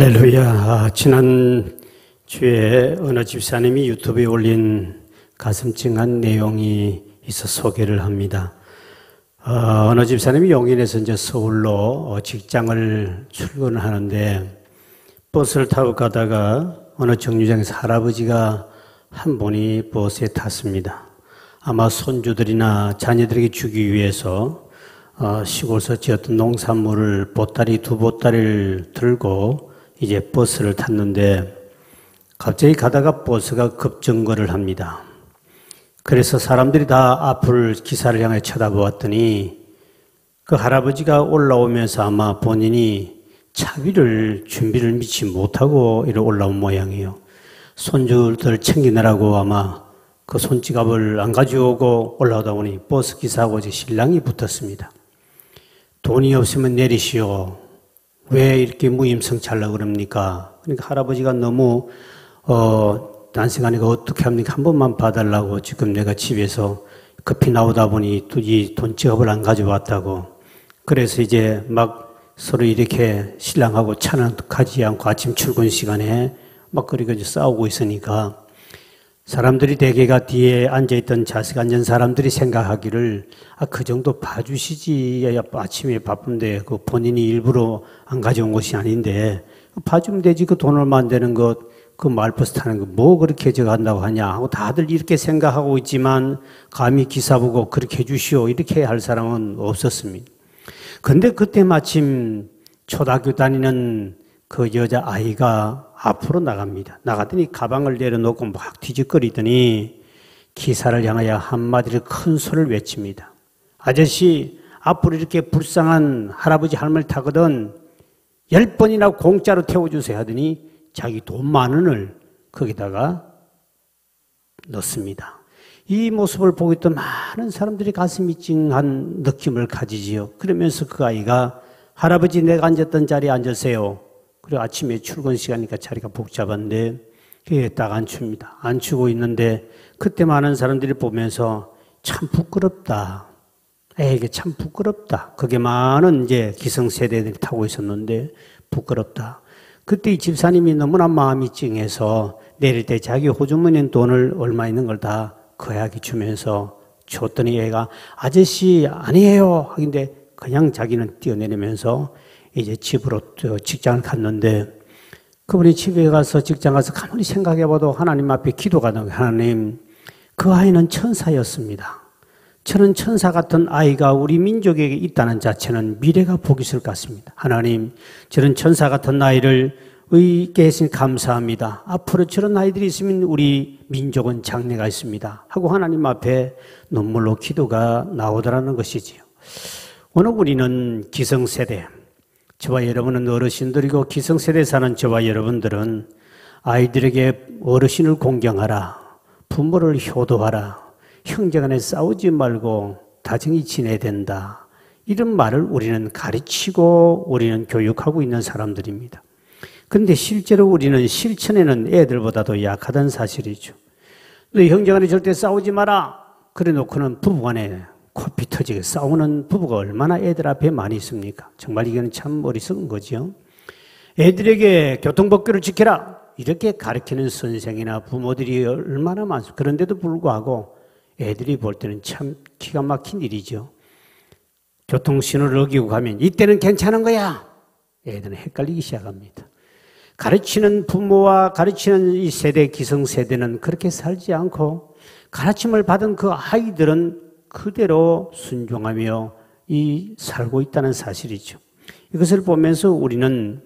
할렐루야. 지난 주에 어느 집사님이 유튜브에 올린 가슴 찡한 내용이 있어 소개를 합니다. 어느 집사님이 용인에서 이제 서울로 직장을 출근하는데 버스를 타고 가다가 어느 정류장에서 할아버지가 한 분이 버스에 탔습니다. 아마 손주들이나 자녀들에게 주기 위해서 시골에서 지었던 농산물을 보따리 두 보따리를 들고 이제 버스를 탔는데 갑자기 가다가 버스가 급정거를 합니다. 그래서 사람들이 다 앞을 기사를 향해 쳐다보았더니 그 할아버지가 올라오면서 아마 본인이 차비를 준비를 미치 못하고 이렇게 올라온 모양이에요. 손주들 챙기느라고 아마 그 손지갑을 안 가져오고 올라오다 보니 버스 기사하고 이제 신랑이 붙었습니다. 돈이 없으면 내리시오. 왜 이렇게 무임승차하려고 그럽니까? 그러니까 할아버지가 너무 난생하니까 어떻게 합니까? 한 번만 봐달라고 지금 내가 집에서 급히 나오다 보니 또 이 돈지갑을 안 가져왔다고. 그래서 이제 막 서로 이렇게 신랑하고 차는 가지 않고 아침 출근 시간에 막 그렇게 싸우고 있으니까 사람들이 대개가 뒤에 앉아있던 좌석에 앉은 사람들이 생각하기를 그 정도 봐주시지. 아침에 바쁜데 그 본인이 일부러 안 가져온 것이 아닌데 봐주면 되지. 그 돈 얼마 안 되는 것, 그 마을버스 타는 거 뭐 그렇게 저거 한다고 하냐 하고 다들 이렇게 생각하고 있지만 감히 기사 보고 그렇게 해주시오 이렇게 할 사람은 없었습니다. 근데 그때 마침 초등학교 다니는 그 여자아이가 앞으로 나갑니다. 나가더니 가방을 내려놓고 막 뒤적거리더니 기사를 향하여 한마디를 큰 소리를 외칩니다. 아저씨, 앞으로 이렇게 불쌍한 할아버지 할머니를 타거든 10번이나 공짜로 태워주세요 하더니 자기 돈 10,000원을 거기다가 넣습니다. 이 모습을 보고 있던 많은 사람들이 가슴이 찡한 느낌을 가지지요. 그러면서 그 아이가 할아버지 내가 앉았던 자리에 앉으세요. 그리고 아침에 출근 시간이니까 자리가 복잡한데 그게 딱 앉춥니다. 앉추고 있는데 그때 많은 사람들이 보면서 참 부끄럽다. 이게 참 부끄럽다. 그게 많은 이제 기성세대들이 타고 있었는데 부끄럽다. 그때 이 집사님이 너무나 마음이 찡해서 내릴 때 자기 호주머니에 돈을 얼마 있는 걸 다 그 아이에게 주면서 줬더니 애가 아저씨 아니에요 하긴데 그냥 자기는 뛰어내리면서 이제 집으로 직장을 갔는데 그분이 집에 가서 직장 가서 가만히 생각해봐도 하나님 앞에 기도가 나오고 하나님 그 아이는 천사였습니다. 저는 천사 같은 아이가 우리 민족에게 있다는 자체는 미래가 보기 싫을 것 같습니다. 하나님 저런 천사 같은 아이를 있게 해주시니 감사합니다. 앞으로 저런 아이들이 있으면 우리 민족은 장래가 있습니다. 하고 하나님 앞에 눈물로 기도가 나오더라는 것이지요. 오늘 우리는 기성세대 저와 여러분은 어르신들이고 기성세대에 사는 저와 여러분들은 아이들에게 어르신을 공경하라, 부모를 효도하라, 형제간에 싸우지 말고 다정히 지내야 된다. 이런 말을 우리는 가르치고 우리는 교육하고 있는 사람들입니다. 그런데 실제로 우리는 실천에는 애들보다도 약하다는 사실이죠. 너희 형제간에 절대 싸우지 마라. 그래 놓고는 부부간에 코피 터지게 싸우는 부부가 얼마나 애들 앞에 많이 있습니까? 정말 이거는 참 어리석은 거죠. 애들에게 교통법규를 지켜라 이렇게 가르치는 선생이나 부모들이 얼마나 많습니까? 그런데도 불구하고 애들이 볼 때는 참 기가 막힌 일이죠. 교통신호를 어기고 가면 이때는 괜찮은 거야. 애들은 헷갈리기 시작합니다. 가르치는 부모와 가르치는 이 세대 기성세대는 그렇게 살지 않고 가르침을 받은 그 아이들은 그대로 순종하며 살고 있다는 사실이죠. 이것을 보면서 우리는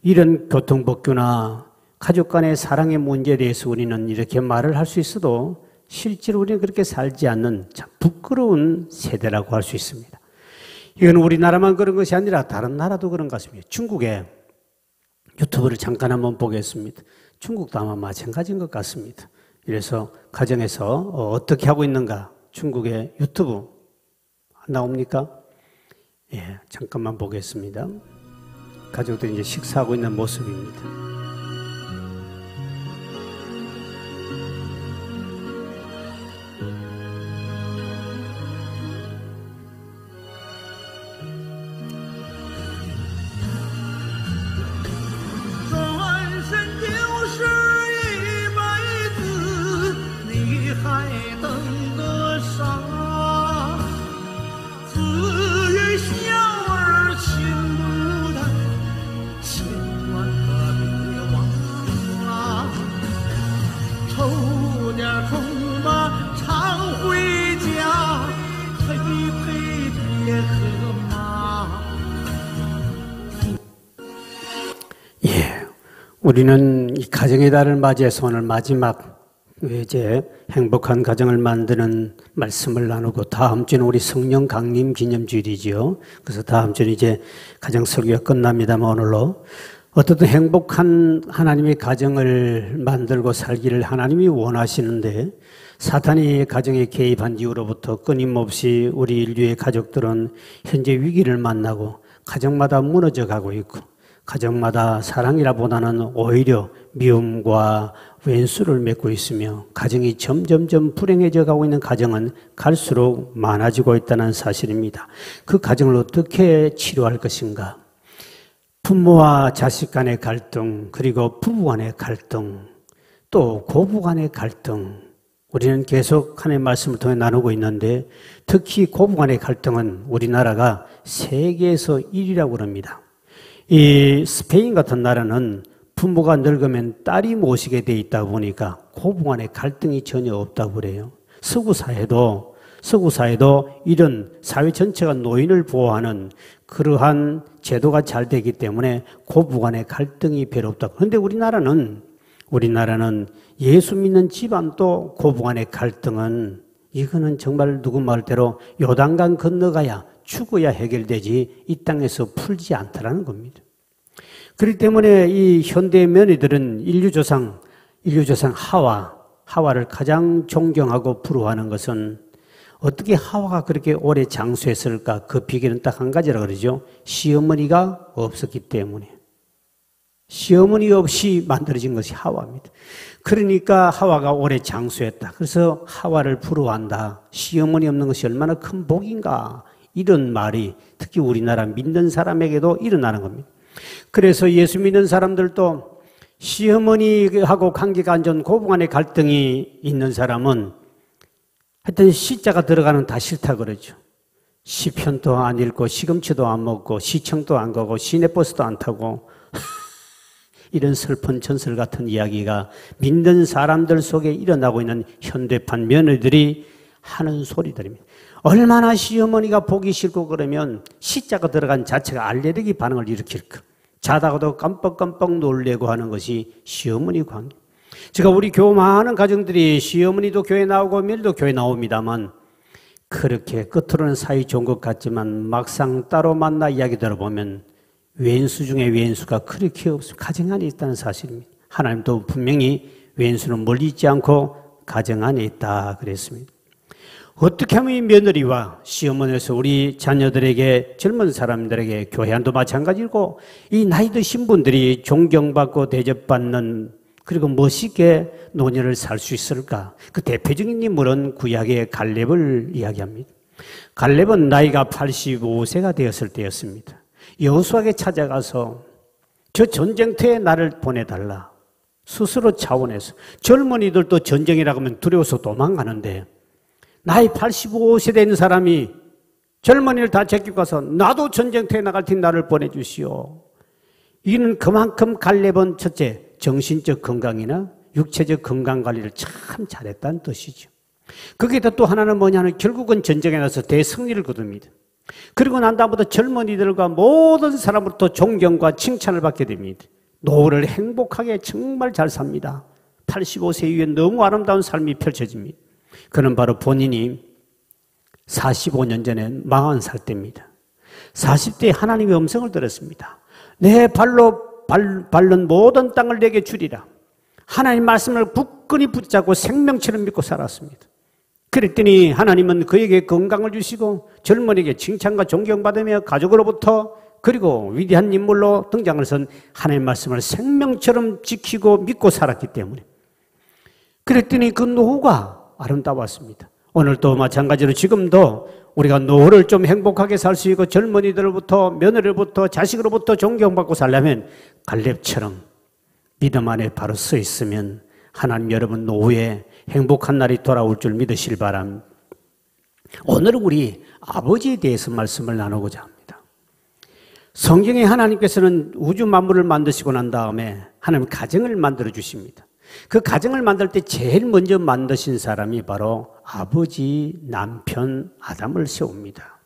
이런 교통법규나 가족 간의 사랑의 문제에 대해서 우리는 이렇게 말을 할 수 있어도 실제로 우리는 그렇게 살지 않는 참 부끄러운 세대라고 할 수 있습니다. 이건 우리나라만 그런 것이 아니라 다른 나라도 그런 것 같습니다. 중국에 유튜브를 잠깐 한번 보겠습니다. 중국도 아마 마찬가지인 것 같습니다. 그래서 가정에서 어떻게 하고 있는가 중국의 유튜브 나옵니까? 예, 잠깐만 보겠습니다. 가족들이 이제 식사하고 있는 모습입니다. 우리는 이 가정의 달을 맞이해서 오늘 마지막 이제 행복한 가정을 만드는 말씀을 나누고 다음 주는 우리 성령 강림 기념주일이지요. 그래서 다음 주는 이제 가정 설교가 끝납니다만 오늘로 어떻든 행복한 하나님의 가정을 만들고 살기를 하나님이 원하시는데 사탄이 가정에 개입한 이후로부터 끊임없이 우리 인류의 가족들은 현재 위기를 만나고 가정마다 무너져 가고 있고 가정마다 사랑이라보다는 오히려 미움과 왼수를 맺고 있으며 가정이 점점점 불행해져 가고 있는 가정은 갈수록 많아지고 있다는 사실입니다. 그 가정을 어떻게 치료할 것인가? 부모와 자식 간의 갈등, 그리고 부부 간의 갈등, 또 고부 간의 갈등, 우리는 계속 하나님의 말씀을 통해 나누고 있는데 특히 고부 간의 갈등은 우리나라가 세계에서 1위라고 그럽니다. 이 스페인 같은 나라는 부모가 늙으면 딸이 모시게 돼 있다 보니까 고부 간의 갈등이 전혀 없다고 그래요. 서구 사회도 이런 사회 전체가 노인을 보호하는 그러한 제도가 잘 되기 때문에 고부 간의 갈등이 별로 없다고. 그런데 우리나라는 예수 믿는 집안도 고부 간의 갈등은 이거는 정말 누구 말대로 요단강 건너가야 죽어야 해결되지 이 땅에서 풀지 않더라는 겁니다. 그렇기 때문에 이 현대 며느리들은 인류조상 하와를 가장 존경하고 부러워하는 것은 어떻게 하와가 그렇게 오래 장수했을까? 그 비결은 딱 한 가지라 그러죠. 시어머니가 없었기 때문에. 시어머니 없이 만들어진 것이 하와입니다. 그러니까 하와가 오래 장수했다. 그래서 하와를 부러워한다. 시어머니 없는 것이 얼마나 큰 복인가. 이런 말이 특히 우리나라 믿는 사람에게도 일어나는 겁니다. 그래서 예수 믿는 사람들도 시어머니하고 관계가 안 좋은 고부 간의 갈등이 있는 사람은 하여튼 시자가 들어가는 다 싫다 그러죠. 시편도 안 읽고 시금치도 안 먹고 시청도 안 가고 시내버스도 안 타고 이런 슬픈 전설 같은 이야기가 믿는 사람들 속에 일어나고 있는 현대판 며느리들이 하는 소리들입니다. 얼마나 시어머니가 보기 싫고 그러면 시자가 들어간 자체가 알레르기 반응을 일으킬까. 자다가도 깜빡깜빡 놀래고 하는 것이 시어머니 관계. 제가 우리 교회 많은 가정들이 시어머니도 교회 나오고 며느리도 교회 나옵니다만 그렇게 겉으로는 사이 좋은 것 같지만 막상 따로 만나 이야기 들어보면 왼수 중에 왼수가 그렇게 없습니다. 가정 안에 있다는 사실입니다. 하나님도 분명히 왼수는 멀리 있지 않고 가정 안에 있다 그랬습니다. 어떻게 하면 이 며느리와 시어머니에서 우리 자녀들에게 젊은 사람들에게 교회 안도 마찬가지고 이 나이 드신 분들이 존경받고 대접받는 그리고 멋있게 노년을 살 수 있을까? 그 대표적인 인물은 구약의 갈렙을 이야기합니다. 갈렙은 나이가 85세가 되었을 때였습니다. 여호수아에게 찾아가서 저 전쟁터에 나를 보내달라. 스스로 차원에서 젊은이들도 전쟁이라고 하면 두려워서 도망가는데 나이 85세 된 사람이 젊은이를 다 제끼고 가서 나도 전쟁터에 나갈 테니 나를 보내주시오. 이는 그만큼 갈렙은 첫째 정신적 건강이나 육체적 건강 관리를 참 잘했다는 뜻이죠. 거기에다 또 하나는 뭐냐면 결국은 전쟁에 나서 대승리를 거둡니다. 그리고 난 다음부터 젊은이들과 모든 사람으로부터 존경과 칭찬을 받게 됩니다. 노후를 행복하게 정말 잘 삽니다. 85세 이후에 너무 아름다운 삶이 펼쳐집니다. 그는 바로 본인이 45년 전에 40살 때입니다. 40대에 하나님의 음성을 들었습니다. 내 발로 밟는 모든 땅을 내게 주리라. 하나님 말씀을 굳건히 붙잡고 생명처럼 믿고 살았습니다. 그랬더니 하나님은 그에게 건강을 주시고 젊은이에게 칭찬과 존경받으며 가족으로부터 그리고 위대한 인물로 등장을 선 하나님 말씀을 생명처럼 지키고 믿고 살았기 때문에 그랬더니 그 노후가 아름다웠습니다. 오늘도 마찬가지로 지금도 우리가 노후를 좀 행복하게 살 수 있고 젊은이들로부터 며느리로부터 자식으로부터 존경받고 살려면 갈렙처럼 믿음 안에 바로 서 있으면 하나님 여러분 노후에 행복한 날이 돌아올 줄 믿으실 바랍니다. 오늘은 우리 아버지에 대해서 말씀을 나누고자 합니다. 성경에 하나님께서는 우주 만물을 만드시고 난 다음에 하나님 가정을 만들어 주십니다. 그 가정을 만들 때 제일 먼저 만드신 사람이 바로 아버지, 남편, 아담을 세웁니다.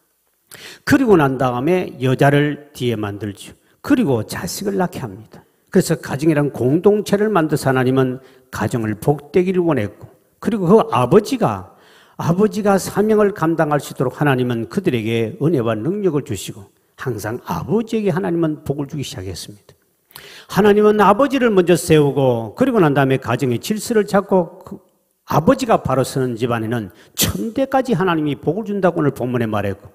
그리고 난 다음에 여자를 뒤에 만들죠. 그리고 자식을 낳게 합니다. 그래서 가정이란 공동체를 만들어서 하나님은 가정을 복되기를 원했고, 그리고 그 아버지가 사명을 감당할 수 있도록 하나님은 그들에게 은혜와 능력을 주시고, 항상 아버지에게 하나님은 복을 주기 시작했습니다. 하나님은 아버지를 먼저 세우고, 그리고 난 다음에 가정의 질서를 잡고, 그 아버지가 바로 서는 집안에는 천대까지 하나님이 복을 준다고 오늘 본문에 말했고,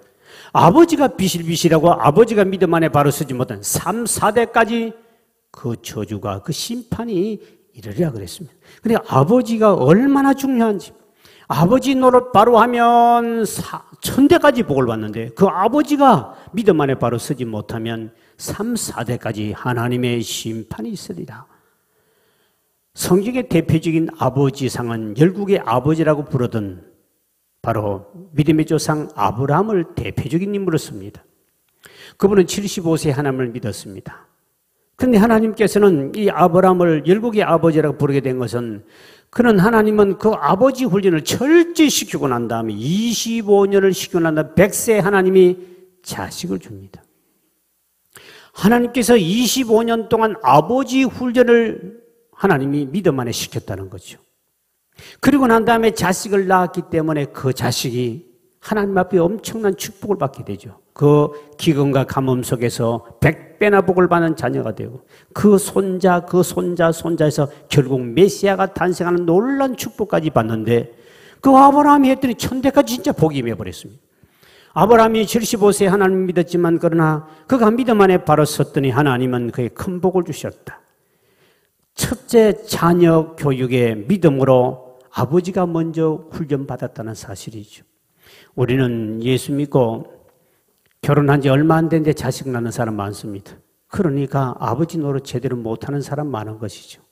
아버지가 비실비실하고 아버지가 믿음 안에 바로 서지 못한 3, 4대까지 그 저주가, 그 심판이 이르리라 그랬습니다. 그러니까 아버지가 얼마나 중요한지, 아버지 노릇 바로 하면 천대까지 복을 받는데, 그 아버지가 믿음 안에 바로 서지 못하면 3, 4대까지 하나님의 심판이 있으리라. 성경의 대표적인 아버지상은 열국의 아버지라고 부르던 바로 믿음의 조상 아브라함을 대표적인 인물로 씁니다. 그분은 75세 하나님을 믿었습니다. 그런데 하나님께서는 이 아브라함을 열국의 아버지라고 부르게 된 것은, 그는 하나님은 그 아버지 훈련을 철저히 시키고 난 다음에 25년을 시키고 난 다음에 100세 하나님이 자식을 줍니다. 하나님께서 25년 동안 아버지 훈련을 하나님이 믿음 안에 시켰다는 거죠. 그리고 난 다음에 자식을 낳았기 때문에 그 자식이 하나님 앞에 엄청난 축복을 받게 되죠. 그 기근과 가뭄 속에서 100배나 복을 받는 자녀가 되고, 그 손자에서 결국 메시아가 탄생하는 놀라운 축복까지 받는데, 그 아브라함이 했더니 천대까지 진짜 복이 임해버렸습니다. 아브라함이 75세 하나님을 믿었지만, 그러나 그가 믿음 안에 바로 섰더니 하나님은 그에게 큰 복을 주셨다. 첫째 자녀 교육의 믿음으로 아버지가 먼저 훈련받았다는 사실이죠. 우리는 예수 믿고 결혼한 지 얼마 안 됐는데 자식 낳는 사람 많습니다. 그러니까 아버지 노릇 제대로 못하는 사람 많은 것이죠.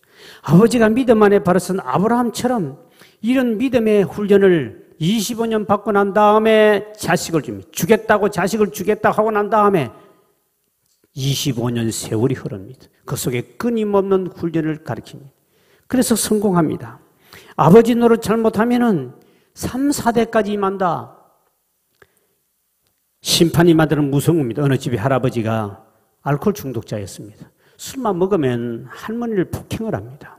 아버지가 믿음 안에 바로 선 아브라함처럼 이런 믿음의 훈련을 25년 받고 난 다음에 자식을 주겠다고 자식을 주겠다고 하고 난 다음에 25년 세월이 흐릅니다. 그 속에 끊임없는 훈련을 가르칩니다. 그래서 성공합니다. 아버지 노릇 잘못하면은 3, 4대까지 임한다. 심판이 만드는 무서운 겁니다. 어느 집에 할아버지가 알코올 중독자였습니다. 술만 먹으면 할머니를 폭행을 합니다.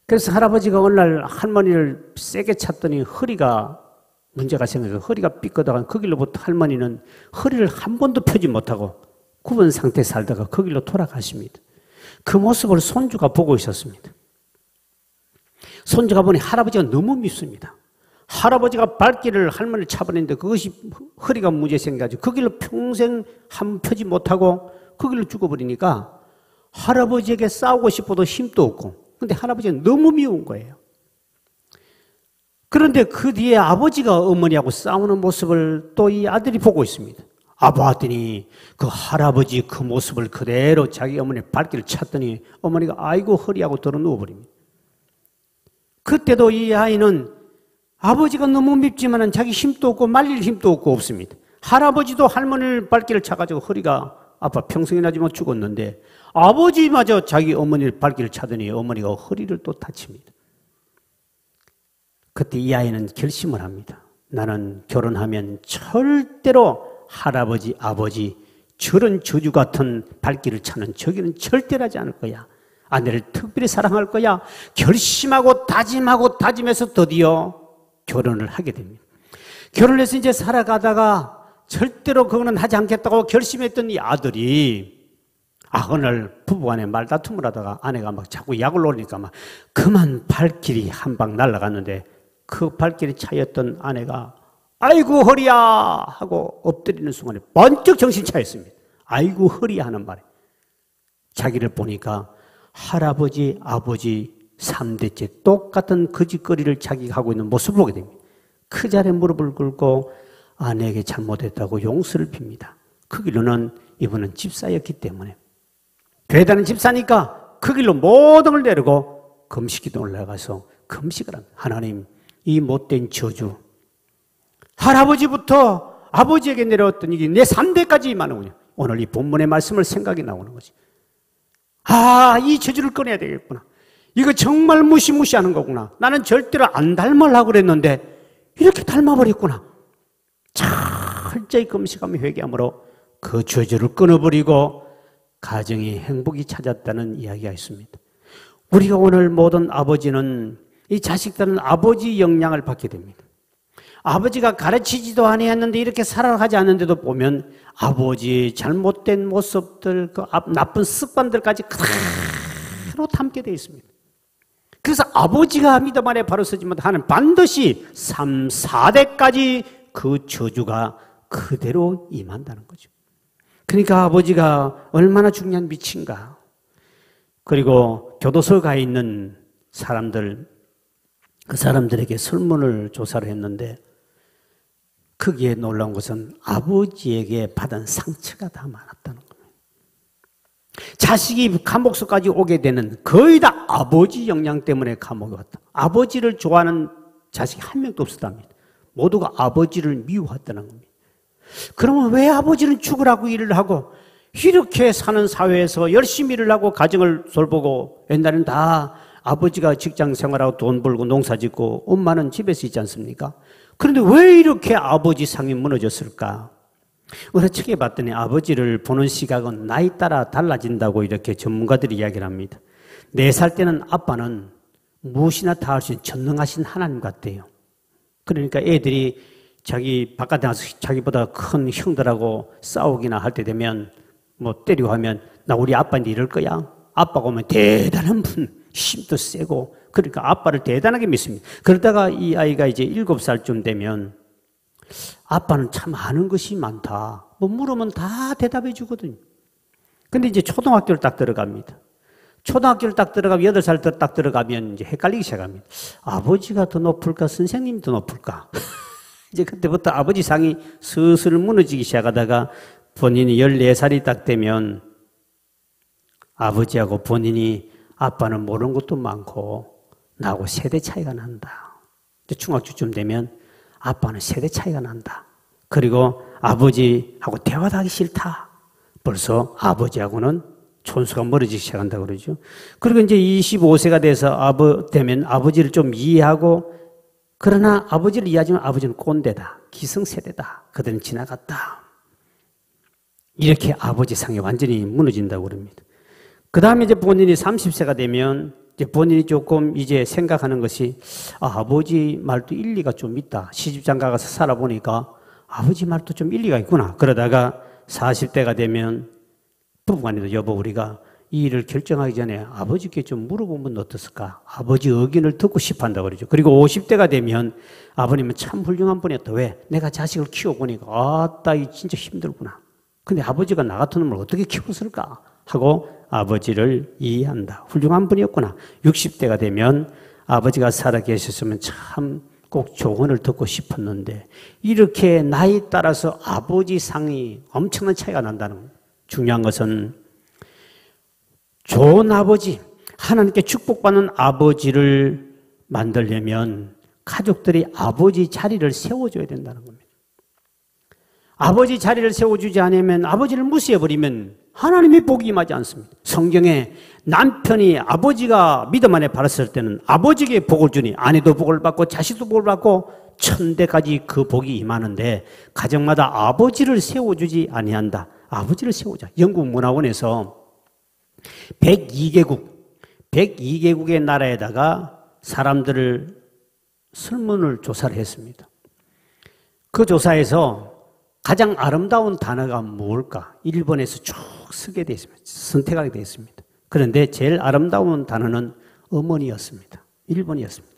그래서 할아버지가 어느 날 할머니를 세게 찼더니 허리가 문제가 생겨서 허리가 삐끗하고, 그 길로부터 할머니는 허리를 한 번도 펴지 못하고 굽은 상태에 살다가 그 길로 돌아가십니다. 그 모습을 손주가 보고 있었습니다. 손주가 보니 할아버지가 너무 밉습니다. 할아버지가 발길을 할머니를 차버리는데 그것이 허리가 문제 생겨가지고 그 길로 평생 한 번 펴지 못하고 그 길로 죽어버리니까 할아버지에게 싸우고 싶어도 힘도 없고, 근데 할아버지가 너무 미운 거예요. 그런데 그 뒤에 아버지가 어머니하고 싸우는 모습을 또 이 아들이 보고 있습니다. 보았더니 그 할아버지 그 모습을 그대로 자기 어머니 발길을 찼더니 어머니가 아이고 허리하고 들어 누워버립니다. 그때도 이 아이는 아버지가 너무 밉지만 자기 힘도 없고 말릴 힘도 없습니다. 할아버지도 할머니를 발길을 차가지고 허리가 아파 평생이나 지면 죽었는데, 아버지마저 자기 어머니를 발길을 차더니 어머니가 허리를 또 다칩니다. 그때 이 아이는 결심을 합니다. 나는 결혼하면 절대로 할아버지, 아버지 저런 저주 같은 발길을 차는 저기는 절대로 하지 않을 거야. 아내를 특별히 사랑할 거야. 결심하고 다짐해서 드디어 결혼을 하게 됩니다. 결혼을 해서 이제 살아가다가 절대로 그거는 하지 않겠다고 결심했던 이 아들이 어느 날 부부간에 말다툼을 하다가 아내가 막 자꾸 약을 놓으니까 막 그만 발길이 한 방 날아갔는데, 그 발길이 차였던 아내가 아이고 허리야 하고 엎드리는 순간에 번쩍 정신 차렸습니다. 아이고 허리야 하는 말에 자기를 보니까 할아버지, 아버지 3대째 똑같은 거짓거리를 자기가 하고 있는 모습을 보게 됩니다. 그 자리에 무릎을 꿇고 아내에게 잘못했다고 용서를 빕니다. 그 길로는 이분은 집사였기 때문에, 대단한 집사니까 그 길로 모든 걸 내리고 금식기도 올라가서 금식을 합니다. 하나님, 이 못된 저주 할아버지부터 아버지에게 내려왔던 이게 내 3대까지 임하는군요. 오늘 이 본문의 말씀을 생각이 나오는 거지. 이 저주를 꺼내야 되겠구나. 이거 정말 무시무시하는 거구나. 나는 절대로 안 닮으려고 그랬는데 이렇게 닮아버렸구나. 철저히 금식하며 회개함으로 그 저주를 끊어버리고 가정이 행복이 찾았다는 이야기가 있습니다. 우리가 오늘 모든 아버지는 이 자식들은 아버지 영향을 받게 됩니다. 아버지가 가르치지도 아니했는데 이렇게 살아가지 않는데도 보면 아버지의 잘못된 모습들, 그 나쁜 습관들까지 그대로 담게 되어 있습니다. 그래서 아버지가 믿음 안에 바로 서지 못하는 반드시 3, 4대까지 그 저주가 그대로 임한다는 거죠. 그러니까 아버지가 얼마나 중요한 빛인가. 그리고 교도소에 가 있는 사람들, 그 사람들에게 설문을 조사를 했는데 거기에 놀라운 것은 아버지에게 받은 상처가 다 많았다는 겁니다. 자식이 감옥소까지 오게 되는 거의 다 아버지 영향 때문에 감옥에 왔다. 아버지를 좋아하는 자식이 한 명도 없었답니다. 모두가 아버지를 미워했다는 겁니다. 그러면 왜 아버지는 죽으라고 일을 하고 이렇게 사는 사회에서 열심히 일을 하고 가정을 돌보고 옛날에는 다 아버지가 직장 생활하고 돈 벌고 농사 짓고 엄마는 집에서 있지 않습니까? 그런데 왜 이렇게 아버지 상이 무너졌을까? 어느 책에 봤더니 아버지를 보는 시각은 나이 따라 달라진다고 이렇게 전문가들이 이야기를 합니다. 4살 때는 아빠는 무엇이나 다 할 수 있는 전능하신 하나님 같대요. 그러니까 애들이 자기 바깥에 나가서 자기보다 큰 형들하고 싸우기나 할 때 되면 뭐 때리고 하면 나 우리 아빠인데 이럴 거야. 아빠가 오면 대단한 분, 힘도 세고 그러니까 아빠를 대단하게 믿습니다. 그러다가 이 아이가 이제 7살쯤 되면 아빠는 참 아는 것이 많다. 뭐 물으면 다 대답해 주거든요. 근데 이제 초등학교를 딱 들어갑니다. 초등학교를 딱 들어가면 8살 딱 들어가면 이제 헷갈리기 시작합니다. 아버지가 더 높을까? 선생님이 더 높을까? 이제 그때부터 아버지 상이 슬슬 무너지기 시작하다가 본인이 14살이 딱 되면 아버지하고 본인이 아빠는 모르는 것도 많고 나하고 세대 차이가 난다. 중학교쯤 되면 아빠는 세대 차이가 난다. 그리고 아버지하고 대화도 하기 싫다. 벌써 아버지하고는 촌수가 멀어지기 시작한다고 그러죠. 그리고 이제 25세가 돼서 되면 아버지를 좀 이해하고 그러나 아버지를 이해하지만 아버지는 꼰대다. 기성세대다. 그들은 지나갔다. 이렇게 아버지 상이 완전히 무너진다고 그럽니다. 그 다음에 이제 본인이 30세가 되면 이제 본인이 조금 이제 생각하는 것이 아버지 말도 일리가 좀 있다. 시집장가 가서 살아보니까 아버지 말도 좀 일리가 있구나. 그러다가 40대가 되면 부부간에도 여보 우리가 이 일을 결정하기 전에 아버지께 좀 물어보면 어떻을까? 아버지 의견을 듣고 싶어 한다고 그러죠. 그리고 50대가 되면 아버님은 참 훌륭한 분이었다. 왜? 내가 자식을 키워보니까 아따 이 진짜 힘들구나. 근데 아버지가 나 같은 놈을 어떻게 키웠을까? 하고 아버지를 이해한다. 훌륭한 분이었구나. 60대가 되면 아버지가 살아계셨으면 참 꼭 조언을 듣고 싶었는데 이렇게 나이 따라서 아버지 상이 엄청난 차이가 난다는 거예요. 중요한 것은 좋은 아버지, 하나님께 축복받는 아버지를 만들려면 가족들이 아버지 자리를 세워줘야 된다는 겁니다. 아버지 자리를 세워주지 않으면 아버지를 무시해버리면 하나님의 복이 임하지 않습니다. 성경에 남편이 아버지가 믿음 안에 바랐을 때는 아버지에게 복을 주니 아내도 복을 받고 자식도 복을 받고 천대까지 그 복이 임하는데 가정마다 아버지를 세워주지 아니한다. 아버지를 세우자. 영국 문화원에서 102개국의 나라에다가 사람들을 설문을 조사를 했습니다. 그 조사에서 가장 아름다운 단어가 무엇일까? 1번에서 쭉 쓰게 되어 있습니다. 선택하게 되어 있습니다. 그런데 제일 아름다운 단어는 어머니였습니다. 1번이었습니다.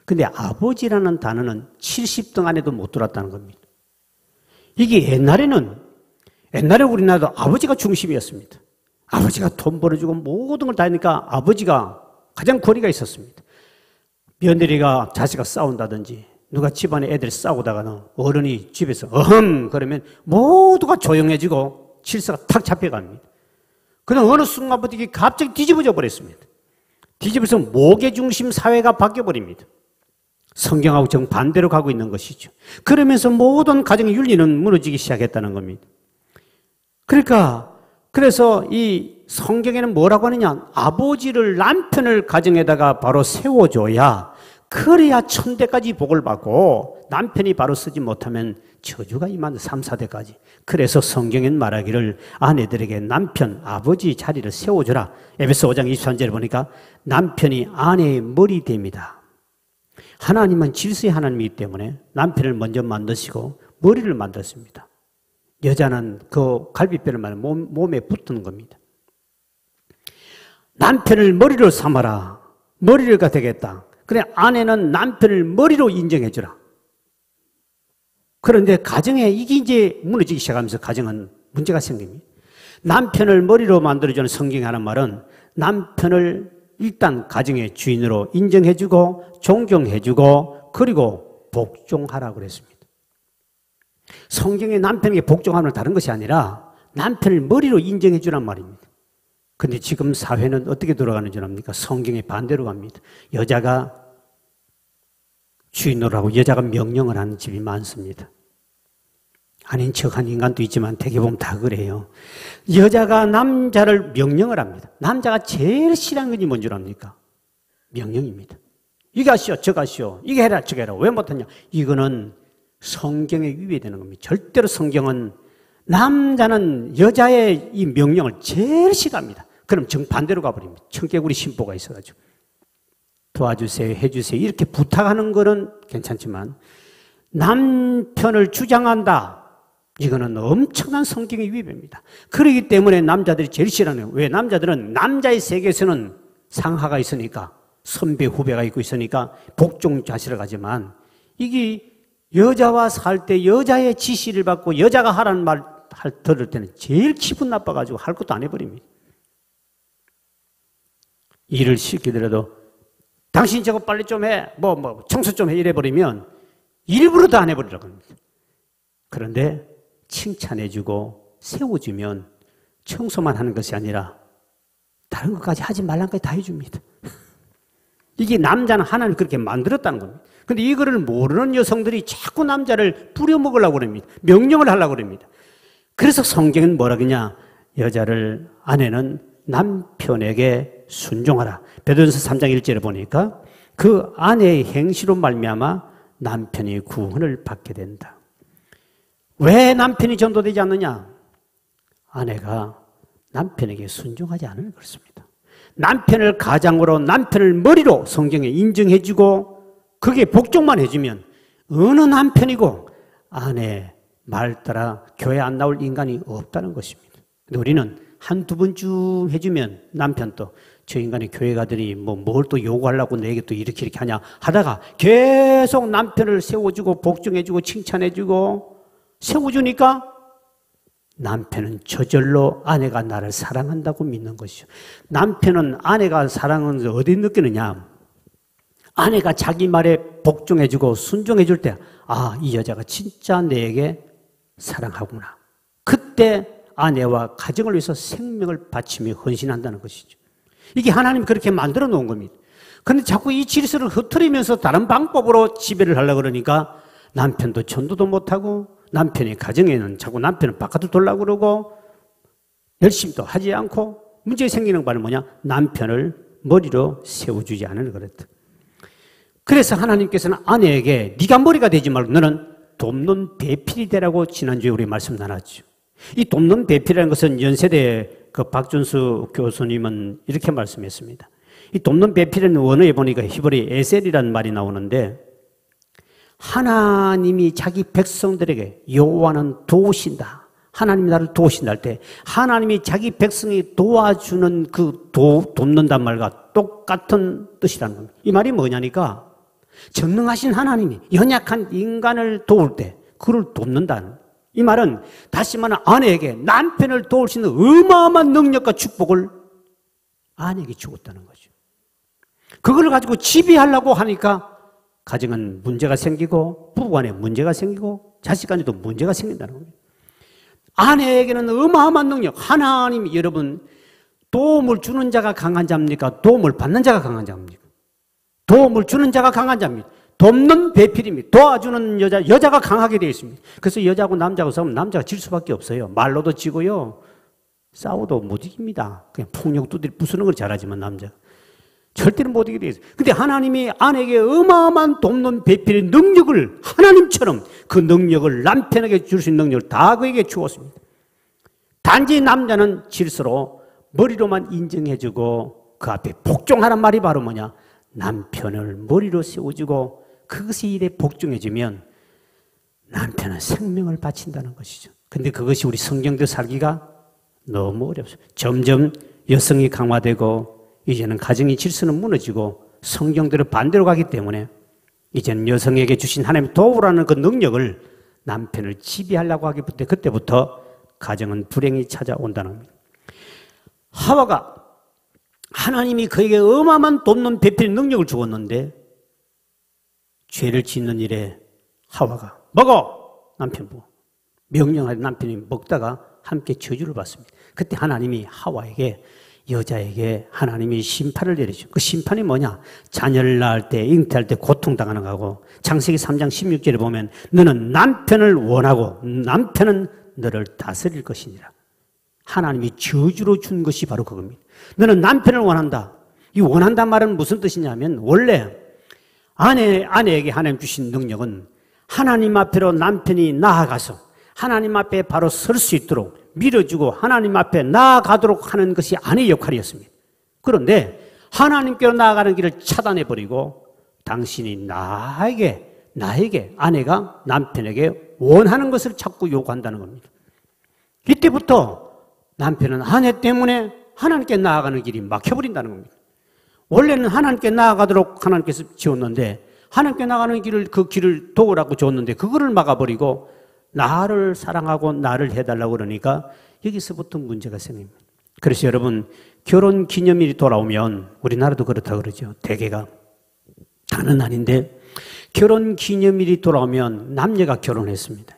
근데 아버지라는 단어는 70등 안에도 못 들었다는 겁니다. 이게 옛날에 우리나라도 아버지가 중심이었습니다. 아버지가 돈 벌어주고 모든 걸 다 하니까 아버지가 가장 권위가 있었습니다. 며느리가 자식과 싸운다든지 누가 집안에 애들 싸우다가는 어른이 집에서 어흠 그러면 모두가 조용해지고 질서가 탁 잡혀갑니다. 그러나 어느 순간부터 이게 갑자기 뒤집어져 버렸습니다. 뒤집어서 모계중심 사회가 바뀌어버립니다. 성경하고 정반대로 가고 있는 것이죠. 그러면서 모든 가정의 윤리는 무너지기 시작했다는 겁니다. 그래서 이 성경에는 뭐라고 하느냐? 아버지를, 남편을 가정에다가 바로 세워줘야 그래야 천대까지 복을 받고 남편이 바로 쓰지 못하면 저주가 임한다. 3, 4대까지. 그래서 성경엔 말하기를 아내들에게 남편, 아버지 자리를 세워주라. 에베소 5장 23절에 보니까 남편이 아내의 머리됩니다. 하나님은 질서의 하나님이기 때문에 남편을 먼저 만드시고 머리를 만들었습니다. 여자는 그 갈비뼈를 말해 몸에 붙는 겁니다. 남편을 머리로 삼아라. 머리가 되겠다. 그래 아내는 남편을 머리로 인정해주라. 그런데 가정에 이게 이제 무너지기 시작하면서 가정은 문제가 생깁니다. 남편을 머리로 만들어주는 성경이 하는 말은 남편을 일단 가정의 주인으로 인정해주고 존경해주고 그리고 복종하라고 그랬습니다. 성경에 남편에게 복종하는 다른 것이 아니라 남편을 머리로 인정해주란 말입니다. 그런데 지금 사회는 어떻게 돌아가는지 압니까? 성경의 반대로 갑니다. 여자가 주인으로 하고 여자가 명령을 하는 집이 많습니다. 아닌 척한 인간도 있지만 대개 보면 다 그래요. 여자가 남자를 명령을 합니다. 남자가 제일 싫어하는 것이 뭔 줄 압니까? 명령입니다. 이거 하시오, 저거 하시오, 이거 해라, 저거 해라. 왜 못하냐? 이거는 성경에 위배되는 겁니다. 절대로 성경은 남자는 여자의 이 명령을 제일 싫어합니다. 그럼 정반대로 가버립니다. 청개구리 심보가 있어가지고. 도와주세요, 해주세요. 이렇게 부탁하는 거는 괜찮지만 남편을 주장한다. 이거는 엄청난 성경의 위배입니다. 그렇기 때문에 남자들이 제일 싫어하는 거예요. 왜? 남자들은 남자의 세계에서는 상하가 있으니까 선배, 후배가 있고 있으니까 복종 자세를 가지만 이게 여자와 살 때 여자의 지시를 받고 여자가 하라는 말 들을 때는 제일 기분 나빠가지고 할 것도 안 해버립니다. 일을 시키더라도 당신 저거 빨리 좀 해, 청소 좀 해 이래버리면 일부러도 안 해버리라고 합니다. 그런데 칭찬해주고 세워주면 청소만 하는 것이 아니라 다른 것까지 하지 말란 것까지 다 해줍니다. 이게 남자는 하나님 그렇게 만들었다는 겁니다. 근데 이거를 모르는 여성들이 자꾸 남자를 부려먹으려고 그럽니다. 명령을 하려고 그럽니다. 그래서 성경은 뭐라 그러냐? 여자를, 아내는 남편에게 순종하라. 베드로전서 3장 1절에 보니까 그 아내의 행실로 말미암아 남편이 구원을 받게 된다. 왜 남편이 전도되지 않느냐? 아내가 남편에게 순종하지 않으면 그렇습니다. 남편을 가장으로, 남편을 머리로 성경에 인정해주고 그게 복종만 해주면 어느 남편이고 아내 말 따라 교회 안 나올 인간이 없다는 것입니다. 근데 우리는 한두 번쯤 해주면 남편도 저 인간이 교회 가더니 뭘 또 요구하려고 내게 또 이렇게 하냐 하다가 계속 남편을 세워주고 복종해주고 칭찬해주고 세워주니까 남편은 저절로 아내가 나를 사랑한다고 믿는 것이죠. 남편은 아내가 사랑하는 것을 어디 느끼느냐? 아내가 자기 말에 복종해주고 순종해줄 때, 아, 이 여자가 진짜 내게 사랑하구나. 그때 아내와 가정을 위해서 생명을 바치며 헌신한다는 것이죠. 이게 하나님이 그렇게 만들어 놓은 겁니다. 그런데 자꾸 이 질서를 흐트리면서 다른 방법으로 지배를 하려고 그러니까 남편도 전도도 못하고 남편의 가정에는 자꾸 남편은 바깥으로 돌라고 그러고 열심히도 하지 않고 문제 생기는 바는 뭐냐? 남편을 머리로 세워주지 않으려 그랬다. 그래서 하나님께서는 아내에게 네가 머리가 되지 말고 너는 돕는 배필이 되라고 지난주에 우리 말씀 나눴죠. 이 돕는 배필이라는 것은 연세대 그 박준수 교수님은 이렇게 말씀했습니다. 이 돕는 배필은 원어에 보니까 히브리 에셀이라는 말이 나오는데 하나님이 자기 백성들에게 여호와는 도우신다. 하나님이 나를 도우신다 할 때 하나님이 자기 백성이 도와주는 그 돕는단 말과 똑같은 뜻이라는 겁니다. 이 말이 뭐냐니까 전능하신 하나님이 연약한 인간을 도울 때 그를 돕는다는 이 말은 다시 말하면 아내에게 남편을 도울 수 있는 어마어마한 능력과 축복을 아내에게 주었다는 거죠. 그걸 가지고 지배하려고 하니까 가정은 문제가 생기고 부부간에 문제가 생기고 자식간에도 문제가 생긴다는 겁니다. 아내에게는 어마어마한 능력, 하나님이 여러분 도움을 주는 자가 강한 자입니까? 도움을 받는 자가 강한 자입니까? 도움을 주는 자가 강한 자입니다. 돕는 배필입니다. 도와주는 여자가 강하게 되어 있습니다. 그래서 여자하고 남자하고 싸우면 남자가 질 수밖에 없어요. 말로도 지고요. 싸워도 못 이깁니다. 그냥 폭력 두드리 부수는 걸 잘하지만 남자. 절대로 못 이기게 되겠어요. 근데 하나님이 아내에게 어마어마한 돕는 배필의 능력을 하나님처럼 그 능력을 남편에게 줄 수 있는 능력을 다 그에게 주었습니다. 단지 남자는 질서로 머리로만 인정해주고 그 앞에 복종하란 말이 바로 뭐냐? 남편을 머리로 세워주고 그것이 일에 복종해주면 남편은 생명을 바친다는 것이죠. 근데 그것이 우리 성경대로 살기가 너무 어렵습니다. 점점 여성이 강화되고 이제는 가정의 질서는 무너지고 성경대로 반대로 가기 때문에 이제는 여성에게 주신 하나님 도우라는 그 능력을 남편을 지배하려고 하기부터 그때부터 가정은 불행이 찾아온다는 겁니다. 하와가 하나님이 그에게 어마어마한 돕는 배필 능력을 주었는데 죄를 짓는 일에 하와가 먹어! 남편 보고 명령하여 남편이 먹다가 함께 저주를 받습니다. 그때 하나님이 하와에게 여자에게 하나님이 심판을 내리죠. 그 심판이 뭐냐? 자녀를 낳을 때, 잉태할 때 고통당하는 거고 창세기 3장 16절에 보면 너는 남편을 원하고 남편은 너를 다스릴 것이니라. 하나님이 저주로 준 것이 바로 그겁니다. 너는 남편을 원한다. 이 원한단 말은 무슨 뜻이냐면 원래 아내에게 하나님 주신 능력은 하나님 앞으로 남편이 나아가서 하나님 앞에 바로 설 수 있도록 밀어주고 하나님 앞에 나아가도록 하는 것이 아내의 역할이었습니다. 그런데 하나님께로 나아가는 길을 차단해버리고 당신이 나에게 아내가 남편에게 원하는 것을 자꾸 요구한다는 겁니다. 이때부터 남편은 아내 때문에 하나님께 나아가는 길이 막혀버린다는 겁니다. 원래는 하나님께 나아가도록 하나님께서 지었는데 하나님께 나가는 그 길을 도우라고 줬는데 그거를 막아버리고 나를 사랑하고 나를 해달라고 그러니까 여기서부터 문제가 생깁니다. 그래서 여러분 결혼 기념일이 돌아오면 우리나라도 그렇다고 그러죠. 대개가 다는 아닌데 결혼 기념일이 돌아오면 남녀가 결혼했습니다.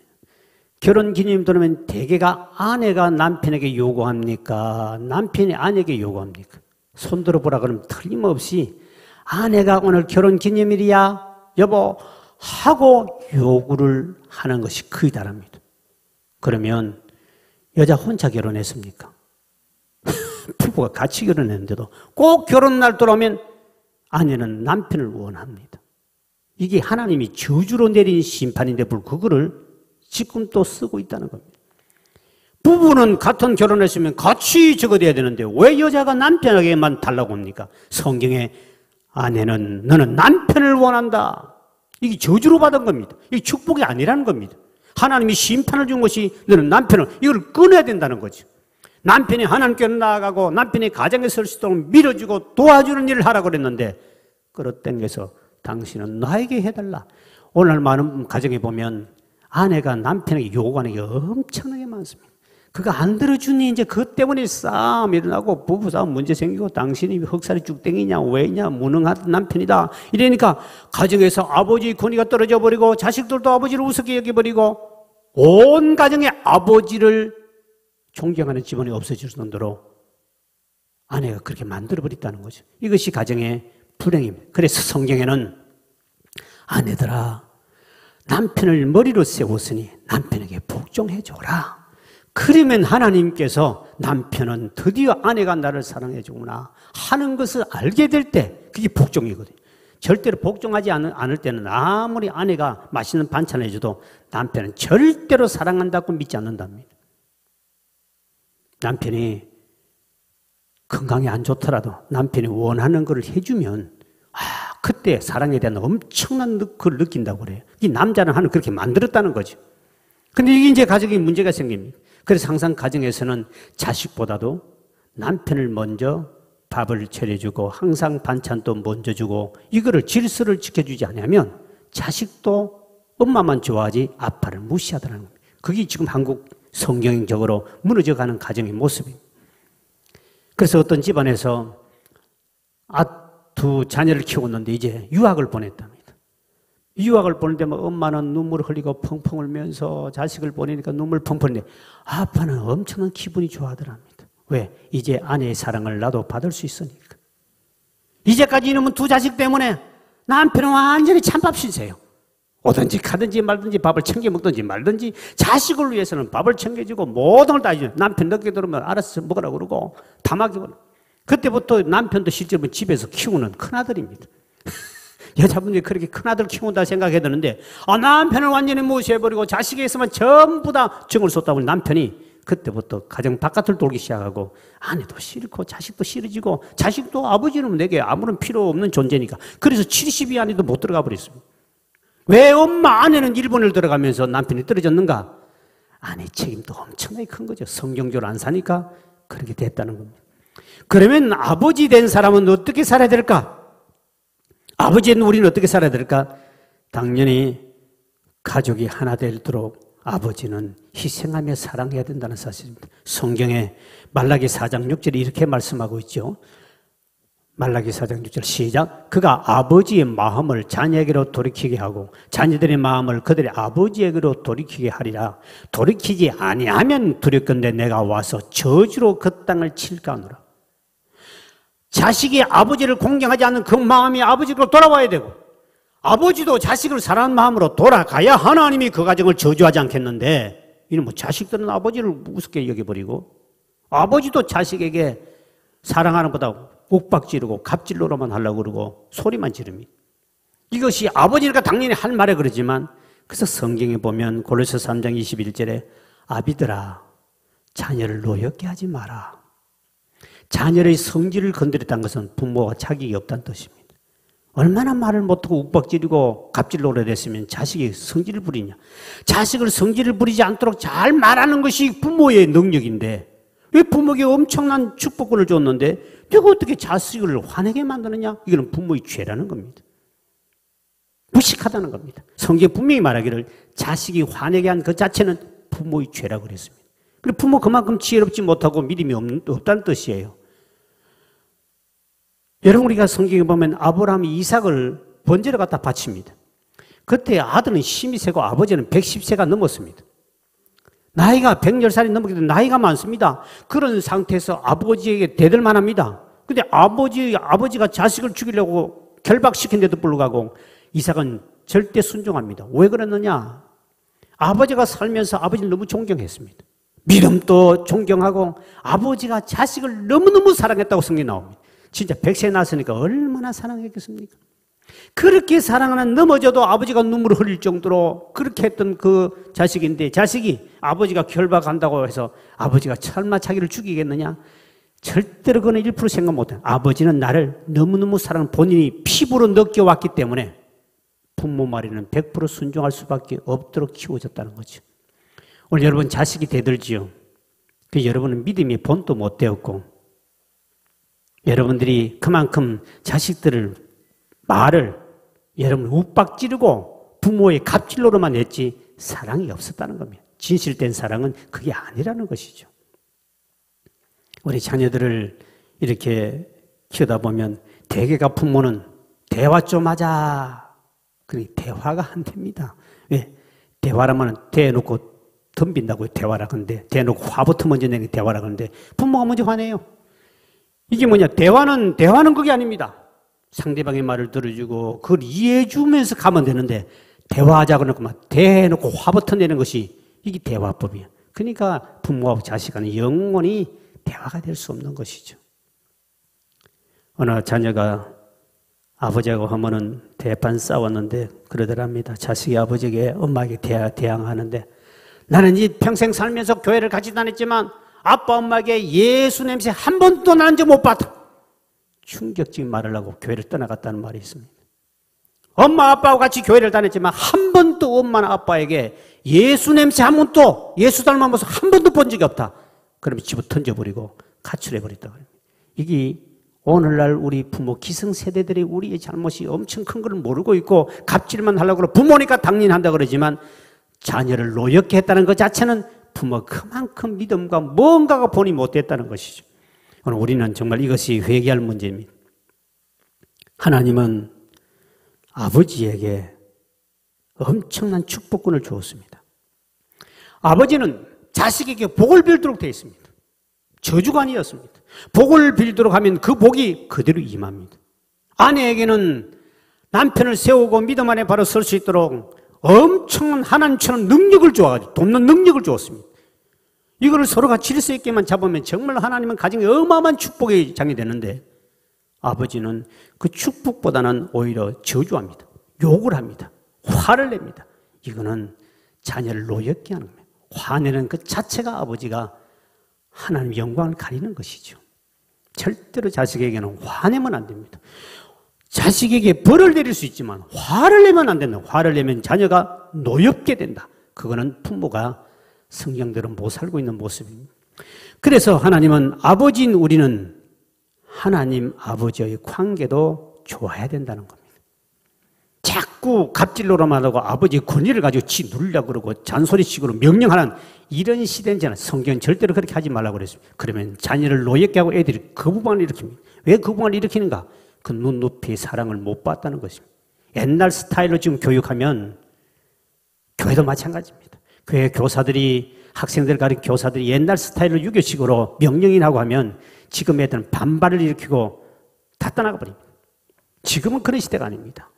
결혼 기념일 돌아오면 대개가 아내가 남편에게 요구합니까? 남편이 아내에게 요구합니까? 손들어 보라 그러면 틀림없이 아내가 오늘 결혼 기념일이야 여보 하고 요구를 하는 것이 거의 다릅니다. 그러면 여자 혼자 결혼했습니까? 부부가 같이 결혼했는데도 꼭 결혼날 돌아오면 아내는 남편을 원합니다. 이게 하나님이 저주로 내린 심판인데 그거를 지금 또 쓰고 있다는 겁니다. 부부는 같은 결혼했으면 같이 적어야 되는데 왜 여자가 남편에게만 달라고 합니까? 성경에 아내는 너는 남편을 원한다. 이게 저주로 받은 겁니다. 이게 축복이 아니라는 겁니다. 하나님이 심판을 준 것이 너는 남편을 이걸 끊어야 된다는 거죠. 남편이 하나님께로 나아가고 남편이 가정에 설 수 있도록 밀어주고 도와주는 일을 하라고 그랬는데 끌어당겨서 당신은 나에게 해달라. 오늘 많은 가정에 보면 아내가 남편에게 요구하는 게 엄청나게 많습니다. 그거 안 들어주니 이제 그것 때문에 싸움이 일어나고 부부싸움 문제 생기고 당신이 흑살이 쭉땡이냐 왜냐 무능한 남편이다 이러니까 가정에서 아버지의 권위가 떨어져 버리고 자식들도 아버지를 우습게 여겨버리고 온 가정의 아버지를 존경하는 집안이 없어질 정도로 아내가 그렇게 만들어버렸다는 거죠. 이것이 가정의 불행입니다. 그래서 성경에는 아내들아 남편을 머리로 세웠으니 남편에게 복종해줘라. 그러면 하나님께서 남편은 드디어 아내가 나를 사랑해 주구나 하는 것을 알게 될 때 그게 복종이거든요. 절대로 복종하지 않을 때는 아무리 아내가 맛있는 반찬을 해줘도 남편은 절대로 사랑한다고 믿지 않는답니다. 남편이 건강이 안 좋더라도 남편이 원하는 걸 해주면 그때 사랑에 대한 엄청난 걸 느낀다고 그래요. 이 남자는 하나님 그렇게 만들었다는 거죠. 근데 이게 이제 가정에 문제가 생깁니다. 그래서 항상 가정에서는 자식보다도 남편을 먼저 밥을 차려주고 항상 반찬도 먼저 주고 이거를 질서를 지켜주지 않으면 자식도 엄마만 좋아하지 아빠를 무시하더라는 겁니다. 그게 지금 한국 성경적으로 무너져가는 가정의 모습입니다. 그래서 어떤 집안에서 두 자녀를 키웠는데 이제 유학을 보냈답니다. 유학을 보낼 때면 엄마는 눈물을 흘리고 펑펑 울면서 자식을 보내니까 눈물 펑펑 흘리는데 아빠는 엄청난 기분이 좋아하더랍니다. 왜? 이제 아내의 사랑을 나도 받을 수 있으니까. 이제까지 이놈은 두 자식 때문에 남편은 완전히 찬밥 신세요. 오든지 가든지 말든지 밥을 챙겨 먹든지 말든지 자식을 위해서는 밥을 챙겨주고 모든 걸 다 해줘요. 남편 늦게 들어오면 알아서 먹으라고 그러고 다 맡기고. 그때부터 남편도 실제로 집에서 키우는 큰아들입니다. 여자분들이 그렇게 큰아들 키운다 생각해야 되는데, 남편을 완전히 무시해버리고 자식에 있으면 전부 다 정을 쏟다 보니 남편이 그때부터 가정 바깥을 돌기 시작하고, 아내도 싫고 자식도 싫어지고, 자식도 아버지는 내게 아무런 필요 없는 존재니까. 그래서 70이 안에도 못 들어가 버렸습니다. 왜 엄마 아내는 일본을 들어가면서 남편이 떨어졌는가? 아내 책임도 엄청나게 큰 거죠. 성경적으로 안 사니까 그렇게 됐다는 겁니다. 그러면 아버지 된 사람은 어떻게 살아야 될까? 아버지는 우리는 어떻게 살아야 될까? 당연히 가족이 하나 되도록 아버지는 희생하며 사랑해야 된다는 사실입니다. 성경에 말라기 4장 6절에 이렇게 말씀하고 있죠. 말라기 4장 6절 시작. 그가 아버지의 마음을 자녀에게로 돌이키게 하고 자녀들의 마음을 그들의 아버지에게로 돌이키게 하리라. 돌이키지 아니하면 두렵건대 내가 와서 저주로 그 땅을 칠까 하노라. 자식이 아버지를 공경하지 않는 그 마음이 아버지로 돌아와야 되고, 아버지도 자식을 사랑하는 마음으로 돌아가야 하나님이 그 가정을 저주하지 않겠는데, 이는 자식들은 아버지를 우습게 여겨버리고 아버지도 자식에게 사랑하는 것보다 욱박지르고 갑질로만 하려고 그러고 소리만 지릅니다. 이것이 아버지니까 당연히 할 말에 그러지만, 그래서 성경에 보면 골로새 3장 21절에 아비들아 자녀를 노엽게 하지 마라. 자녀의 성질을 건드렸다는 것은 부모가 자격이 없다는 뜻입니다. 얼마나 말을 못하고 욱박지르고 갑질로 오래됐으면 자식이 성질을 부리냐. 자식을 성질을 부리지 않도록 잘 말하는 것이 부모의 능력인데, 왜 부모에게 엄청난 축복권을 줬는데 내가 어떻게 자식을 화내게 만드느냐? 이거는 부모의 죄라는 겁니다. 무식하다는 겁니다. 성경에 분명히 말하기를 자식이 화내게 한 그 자체는 부모의 죄라고 그랬습니다. 그리고 부모 그만큼 지혜롭지 못하고 믿음이 없다는 뜻이에요. 여러분, 우리가 성경에 보면 아브라함이 이삭을 번제로 갖다 바칩니다. 그때 아들은 힘이 세고 아버지는 110세가 넘었습니다. 나이가 110살이 넘었기 때문에 나이가 많습니다. 그런 상태에서 아버지에게 대들만 합니다. 근데 아버지가 자식을 죽이려고 결박시킨 데도 불구하고 이삭은 절대 순종합니다. 왜 그랬느냐? 아버지가 살면서 아버지를 너무 존경했습니다. 믿음도 존경하고 아버지가 자식을 너무너무 사랑했다고 성경에 나옵니다. 진짜 100세 낳았으니까 얼마나 사랑했겠습니까? 그렇게 사랑하는, 넘어져도 아버지가 눈물을 흘릴 정도로 그렇게 했던 그 자식인데, 자식이 아버지가 결박한다고 해서 아버지가 설마 자기를 죽이겠느냐? 절대로 그건 1% 생각 못해요. 아버지는 나를 너무너무 사랑하는, 본인이 피부로 느껴왔기 때문에 부모 말에는 100% 순종할 수밖에 없도록 키워졌다는 거죠. 오늘 여러분 자식이 대들지요. 그 여러분은 믿음이 본도 못 되었고, 여러분들이 그만큼 자식들을 말을 여러분 욱박지르고 부모의 갑질로만 했지 사랑이 없었다는 겁니다. 진실된 사랑은 그게 아니라는 것이죠. 우리 자녀들을 이렇게 키우다 보면 대개가 부모는 대화 좀 하자. 그러니 대화가 안 됩니다. 왜? 대화라면 대놓고 덤빈다고 대화라 하는데, 대놓고 화부터 먼저 내는 대화라 하는데 부모가 먼저 화내요. 이게 뭐냐? 대화는 그게 아닙니다. 상대방의 말을 들어주고 그걸 이해해 주면서 가면 되는데, 대화하자 그러고 막 대놓고 화부터 내는 것이 이게 대화법이에요. 그러니까 부모하고 자식 간에 영원히 대화가 될 수 없는 것이죠. 어느 자녀가 아버지하고 하면은 대판 싸웠는데 그러더랍니다. 자식이 아버지에게, 엄마에게 대항하는데, 나는 이 평생 살면서 교회를 같이 다녔지만 아빠 엄마에게 예수 냄새 한 번도 난 적 못 봤다. 충격적인 말을 하고 교회를 떠나갔다는 말이 있습니다. 엄마 아빠하고 같이 교회를 다녔지만 한 번도 엄마나 아빠에게 예수 냄새 한 번도, 예수 닮은 모습 한 번도 본 적이 없다. 그러면 집어 던져버리고 가출해버렸다. 이게 오늘날 우리 부모 기성세대들이 우리의 잘못이 엄청 큰 걸 모르고 있고 갑질만 하려고 그러고, 부모니까 당연히 한다 그러지만 자녀를 노엽게 했다는 것 자체는 부모 그만큼 믿음과 뭔가가 본이 못됐다는 것이죠. 오늘 우리는 정말 이것이 회개할 문제입니다. 하나님은 아버지에게 엄청난 축복권을 주었습니다. 아버지는 자식에게 복을 빌도록 되어 있습니다. 저주가 아니었습니다. 복을 빌도록 하면 그 복이 그대로 임합니다. 아내에게는 남편을 세우고 믿음 안에 바로 설 수 있도록 엄청난 하나님처럼 능력을 주어가지고 돕는 능력을 주었습니다. 이거를 서로가 질서 있게만 잡으면 정말 하나님은 가정에 어마어마한 축복의 장이 되는데, 아버지는 그 축복보다는 오히려 저주합니다. 욕을 합니다. 화를 냅니다. 이거는 자녀를 노엽게 하는 겁니다. 화내는 그 자체가 아버지가 하나님의 영광을 가리는 것이죠. 절대로 자식에게는 화내면 안 됩니다. 자식에게 벌을 내릴 수 있지만 화를 내면 안 된다. 화를 내면 자녀가 노엽게 된다. 그거는 부모가 성경대로 못 살고 있는 모습입니다. 그래서 하나님은 아버지인 우리는 하나님 아버지의 관계도 좋아야 된다는 겁니다. 자꾸 갑질로만 하고 아버지의 권위를 가지고 지 누르려고 그러고 잔소리식으로 명령하는 이런 시대는 저는 성경은 절대로 그렇게 하지 말라고 그랬습니다. 그러면 자녀를 노엽게 하고 애들이 거부반을 일으킵니다. 왜 거부반을 일으키는가? 그 눈높이의 사랑을 못 받았다는 것입니다. 옛날 스타일로 지금 교육하면 교회도 마찬가지입니다. 교회 교사들이 학생들 가르친 교사들이 옛날 스타일로 유교식으로 명령이나 하고 하면 지금 애들은 반발을 일으키고 다 떠나가 버립니다. 지금은 그런 시대가 아닙니다.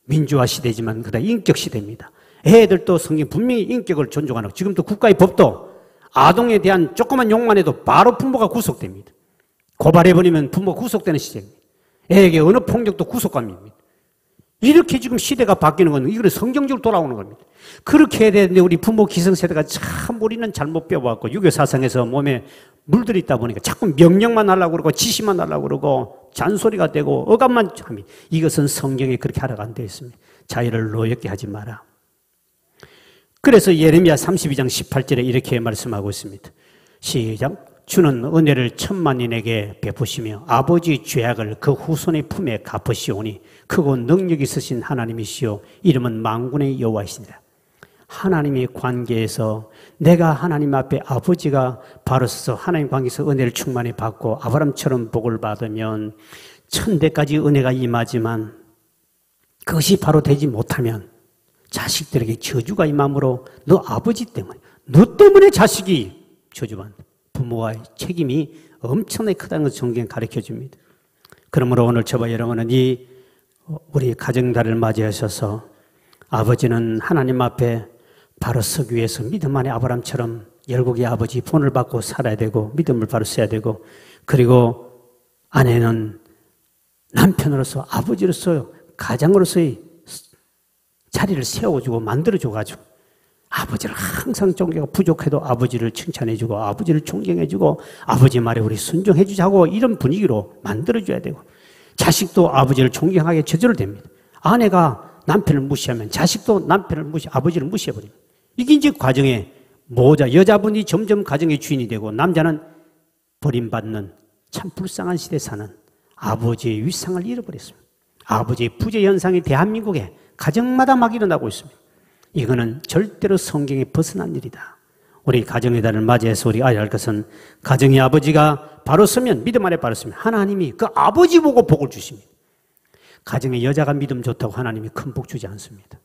민주화 시대지만 그다 인격 시대입니다. 애들도 성경 분명히 인격을 존중하고 지금도 국가의 법도 아동에 대한 조그만 욕만 해도 바로 부모가 구속됩니다. 고발해버리면 부모가 구속되는 시대입니다. 애에게 어느 폭력도 구속감입니다. 이렇게 지금 시대가 바뀌는 건 이거는 성경적으로 돌아오는 겁니다. 그렇게 해야 되는데 우리 부모 기성세대가 참 우리는 잘못 배워왔고 유교 사상에서 몸에 물들이 있다 보니까 자꾸 명령만 하려고 그러고 지시만 하려고 그러고 잔소리가 되고 억압만 합니다. 이것은 성경에 그렇게 하라고 안 되어 있습니다. 자유를 노엽게 하지 마라. 그래서 예레미야 32장 18절에 이렇게 말씀하고 있습니다. 시작. 주는 은혜를 천만인에게 베푸시며 아버지의 죄악을 그 후손의 품에 갚으시오니 크고 능력 있으신 하나님이시오 이름은 만군의 여호와이시니라. 하나님의 관계에서 내가 하나님 앞에 아버지가 바로 서서 하나님 관계에서 은혜를 충만히 받고 아브라함처럼 복을 받으면 천대까지 은혜가 임하지만 그것이 바로 되지 못하면 자식들에게 저주가 임함으로 너 아버지 때문에 너 때문에 자식이 저주받는다. 부모와의 책임이 엄청나게 크다는 것을 성경이 가르쳐 줍니다. 그러므로 오늘 저와 여러분은 이 우리 가정달을 맞이하셔서 아버지는 하나님 앞에 바로 서기 위해서 믿음 안에 아브라함처럼 열국의 아버지 본을 받고 살아야 되고 믿음을 바로 써야 되고 그리고 아내는 남편으로서 아버지로서 가장으로서의 자리를 세워주고 만들어줘가지고 아버지를 항상 존경하고 부족해도 아버지를 칭찬해주고 아버지를 존경해주고 아버지 말에 우리 순종해주자고 이런 분위기로 만들어줘야 되고 자식도 아버지를 존경하게 저절로 됩니다. 아내가 남편을 무시하면 자식도 남편을 아버지를 무시해버립니다. 이게 이제 과정의 모자 여자분이 점점 가정의 주인이 되고 남자는 버림받는 참 불쌍한 시대에 사는 아버지의 위상을 잃어버렸습니다. 아버지의 부재 현상이 대한민국에 가정마다 막 일어나고 있습니다. 이거는 절대로 성경에 벗어난 일이다. 우리 가정의 달을 맞이해서 우리가 알아야 할 것은 가정의 아버지가 바로 서면 믿음 안에 바로 서면 하나님이 그 아버지 보고 복을 주십니다. 가정의 여자가 믿음 좋다고 하나님이 큰 복 주지 않습니다.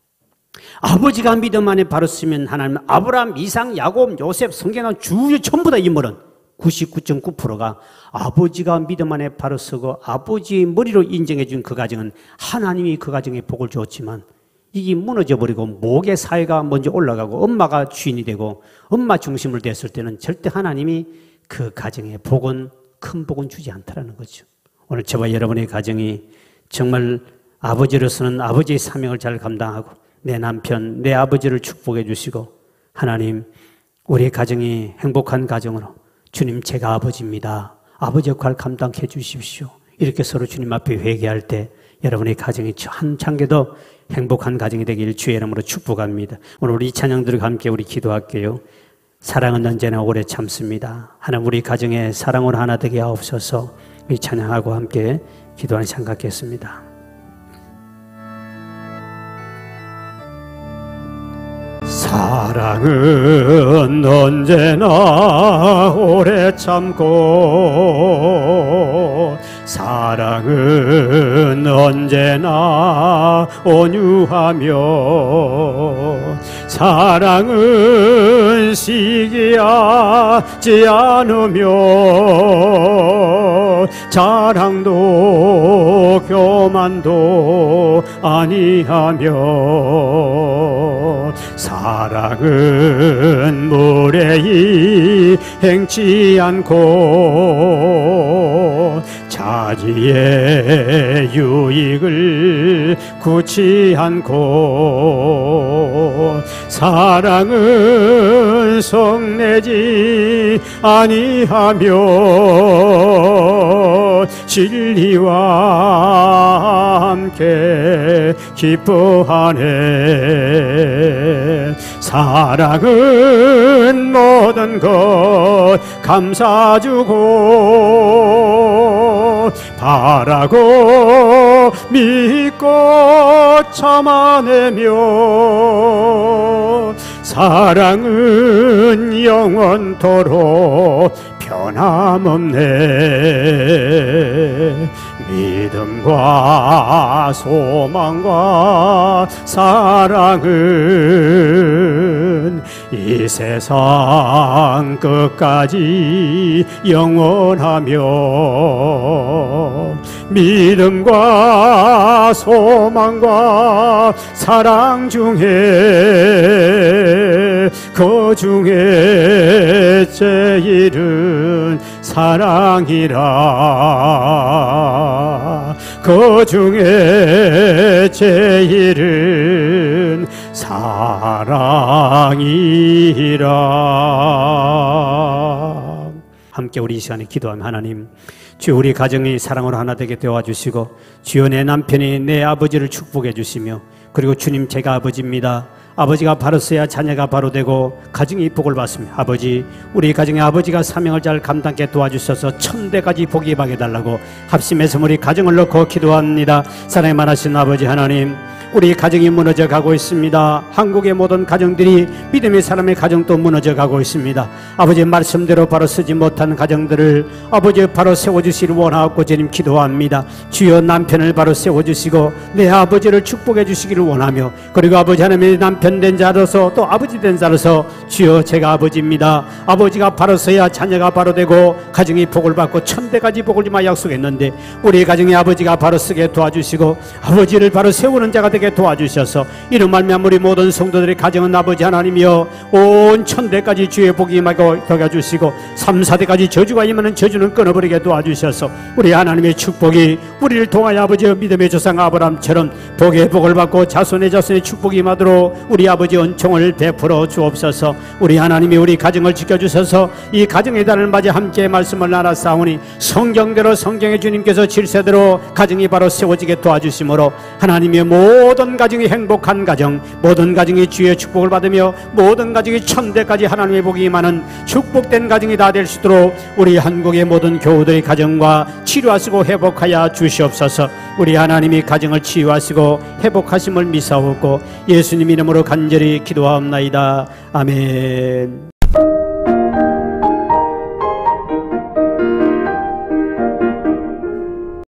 아버지가 믿음 안에 바로 서면 하나님은 아브라함, 이삭, 야곱, 요셉, 성경은 주요 전부 다 인물은 99.9%가 아버지가 믿음 안에 바로 서고 아버지의 머리로 인정해 준 그 가정은 하나님이 그 가정에 복을 주었지만 이게 무너져버리고 목의 사회가 먼저 올라가고 엄마가 주인이 되고 엄마 중심을 됐을 때는 절대 하나님이 그 가정에 복은 큰 복은 주지 않다라는 거죠. 오늘 저와 여러분의 가정이 정말 아버지로서는 아버지의 사명을 잘 감당하고 내 남편, 내 아버지를 축복해 주시고 하나님 우리의 가정이 행복한 가정으로 주님 제가 아버지입니다. 아버지 역할 감당해 주십시오. 이렇게 서로 주님 앞에 회개할 때 여러분의 가정이 한창 더 행복한 가정이 되길 주의 이름으로 축복합니다. 오늘 우리 찬양들과 함께 우리 기도할게요. 사랑은 언제나 오래 참습니다. 하나님 우리 가정에 사랑으로 하나 되게 하옵소서. 이 찬양하고 함께 기도하는 시간 갖겠습니다. 사랑은 언제나 오래 참고 사랑은 언제나 온유하며 사랑은 시기하지 않으며 자랑도 교만도 아니하며 사랑은 무례히 행치 않고 자기의 유익을 구치 않고 사랑은 성내지 아니하며 진리와 함께 기뻐하네. 사랑은 모든 것 감사주고 바라고 믿고 참아내며 사랑은 영원토록 변함없네. 믿음과 소망과 사랑은 이 세상 끝까지 영원하며 믿음과 소망과 사랑 중에 그 중에 제일은 사랑이라. 그 중에 제일은 사랑이라. 함께 우리 이 시간에 기도하면 하나님, 주여 우리 가정이 사랑으로 하나 되게 도와주시고 주여 내 남편이 내 아버지를 축복해 주시며 그리고 주님 제가 아버지입니다. 아버지가 바로 써야 자녀가 바로 되고 가정이 복을 받습니다. 아버지, 우리 가정의 아버지가 사명을 잘 감당케 도와주셔서 천대까지 복이 임하게 달라고 합심해서 우리 가정을 놓고 기도합니다. 사랑이 많으신 아버지 하나님, 우리 가정이 무너져 가고 있습니다. 한국의 모든 가정들이 믿음의 사람의 가정도 무너져 가고 있습니다. 아버지의 말씀대로 바로 쓰지 못한 가정들을 아버지 바로 세워주시기를 원하고 주님 기도합니다. 주여 남편을 바로 세워주시고 내 아버지를 축복해 주시기를 원하며 그리고 아버지 하나님의 남편 된 자로서 또 아버지 된 자로서 주여 제가 아버지입니다. 아버지가 바로 서야 자녀가 바로 되고 가정이 복을 받고 천대까지 복을 주마 약속했는데 우리 가정의 아버지가 바로 쓰게 도와주시고 아버지를 바로 세우는 자가 되게 도와주셔서 이런 말미암아 우리 모든 성도들의 가정은 아버지 하나님이여 온 천대까지 주의 복이 임하고 더가주시고 3, 4대까지 저주가 임하는 저주는 끊어버리게 도와주셔서 우리 하나님의 축복이 우리를 통하여 아버지의 믿음의 조상 아브라함처럼 복의 복을 받고 자손의 자손의 축복이 임하도록 우리 아버지 은총을 베풀어 주옵소서. 우리 하나님이 우리 가정을 지켜주셔서 이 가정의 달을 맞아 함께 말씀을 나눠 싸우니 성경대로 성경의 주님께서 질서대로 가정이 바로 세워지게 도와주심으로 하나님의 모든 가정이 행복한 가정, 모든 가정이 주의 축복을 받으며 모든 가정이 천대까지 하나님의 복이 임하는 축복된 가정이 다 될 수 있도록 우리 한국의 모든 교우들의 가정과 치료하시고 회복하여 주시옵소서. 우리 하나님이 가정을 치유하시고 회복하심을 미사오고 예수님 이름으로 간절히 기도하옵나이다. 아멘.